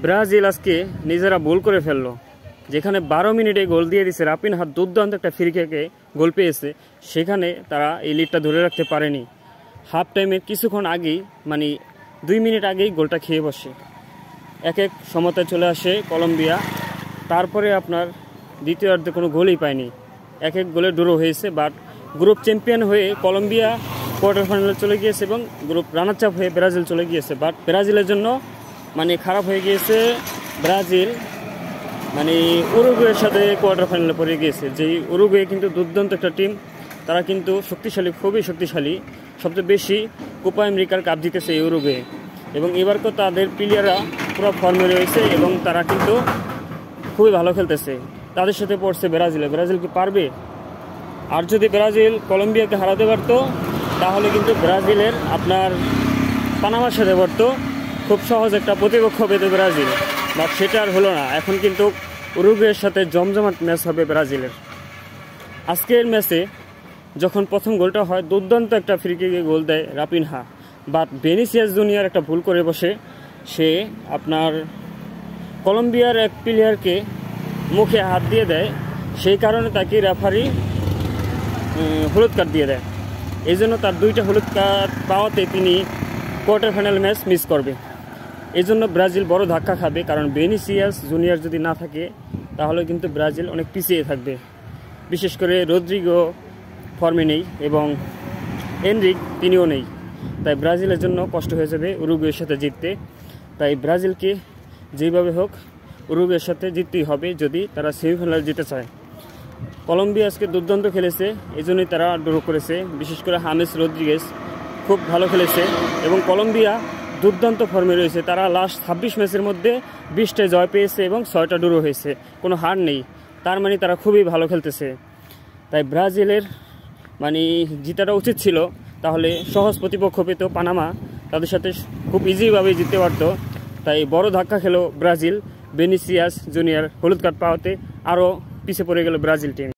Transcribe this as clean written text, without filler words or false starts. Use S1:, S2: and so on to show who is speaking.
S1: Brazil আজকে নিজেরা ভুল করে ফেললো, যেখানে 12 মিনিটে গোল দিয়ে দিছে। রাপিনহা দুর্দান্ত একটা ফ্রি কিকে গোল পেয়েছে, সেখানে তারা এই লিডটা ধরে রাখতে পারেনি। হাফ টাইমের কিছুক্ষণ আগেই, মানে 2 মিনিট আগেই গোলটা খেয়ে বসে। এক সমতায় চলে আসে কলম্বিয়া। তারপরে আপনার দ্বিতীয়ার্ধে কোনো গোলই পায়নি, এক গোলে ড্র হয়েছে। বাট গ্রুপ চ্যাম্পিয়ন হয়ে কলম্বিয়া কোয়ার্টার ফাইনালে চলে গিয়েছে এবং গ্রুপ রানার চাপ হয়ে ব্রাজিল চলে গিয়েছে। বাট ব্রাজিলের জন্য মানে খারাপ হয়ে গিয়েছে। ব্রাজিল মানে উরুগুয়ের সাথে কোয়ার্টার ফাইনালে পড়ে গিয়েছে। যেই উরুগুয়ে কিন্তু দুর্দান্ত একটা টিম, তারা কিন্তু শক্তিশালী, খুবই শক্তিশালী। সবচেয়ে বেশি কোপা আমেরিকার কাপ জিতেছে এই উরুগুয়ে, এবং এবারও তাদের প্লেয়াররা পুরো ফর্মে রয়েছে এবং তারা কিন্তু খুবই ভালো খেলতেছে। তাদের সাথে পড়ছে ব্রাজিলে। ব্রাজিল কি পারবে? আর যদি ব্রাজিল কলম্বিয়াকে হারাতে পারত, তাহলে কিন্তু ব্রাজিলের আপনার পানামার সাথে পড়তো। খুব সহজ একটা প্রতিপক্ষ পেতে ব্রাজিল, বাট সেটা আর হলো না। এখন কিন্তু উরুগুয়ের সাথে জমজমাট ম্যাচ হবে ব্রাজিলের। আজকের ম্যাচে যখন প্রথম গোলটা হয়, দুর্দান্ত একটা ফ্রি কিকে গোল দেয় রাপিনহা। বাট ভিনিসিয়াস জুনিয়র একটা ভুল করে বসে, সে আপনার কলম্বিয়ার এক প্লেয়ারকে মুখে হাত দিয়ে দেয়। সেই কারণে তাকে রেফারি হলুদ কার্ড দিয়ে দেয়। এই জন্য তার 2টা হলুদ কার্ড পাওয়াতে তিনি কোয়ার্টার ফাইনাল ম্যাচ মিস করবে। এই জন্য ব্রাজিল বড় ধাক্কা খাবে, কারণ ভিনিসিয়াস জুনিয়র যদি না থাকে তাহলে কিন্তু ব্রাজিল অনেক পিছিয়ে থাকবে। বিশেষ করে রদ্রিগো ফর্মে নেই এবং এনরিক তিনিও নেই। তাই ব্রাজিলের জন্য কষ্ট হয়ে যাবে উরুগুয়ের সাথে জিততে। তাই ব্রাজিলকে যেভাবে হোক উরুগুয়ের সাথে জিততেই হবে যদি তারা সেমিফাইনাল জিতে চায়। কলম্বিয়া আজকে দুর্দান্ত খেলেছে, এই জন্যই তারা ড্র করেছে। বিশেষ করে হামেস রদ্রিগেজ খুব ভালো খেলেছে এবং কলম্বিয়া দুর্দান্ত ফর্মে রয়েছে। তারা লাস্ট 26 ম্যাচের মধ্যে 20টায় জয় পেয়েছে এবং 6টা ড্র হয়েছে, কোনো হার নেই। তার মানে তারা খুবই ভালো খেলতেছে। তাই ব্রাজিলের মানে জিতাটা উচিত ছিল, তাহলে সহজ প্রতিপক্ষ পেত পানামা, তাদের সাথে খুব ইজিভাবে জিততে পারত। তাই বড় ধাক্কা খেলো ব্রাজিল। ভিনিসিয়াস জুনিয়র হলুদ কার্ড পাওয়াতে আরও পিছিয়ে পড়ে গেল ব্রাজিল টিম।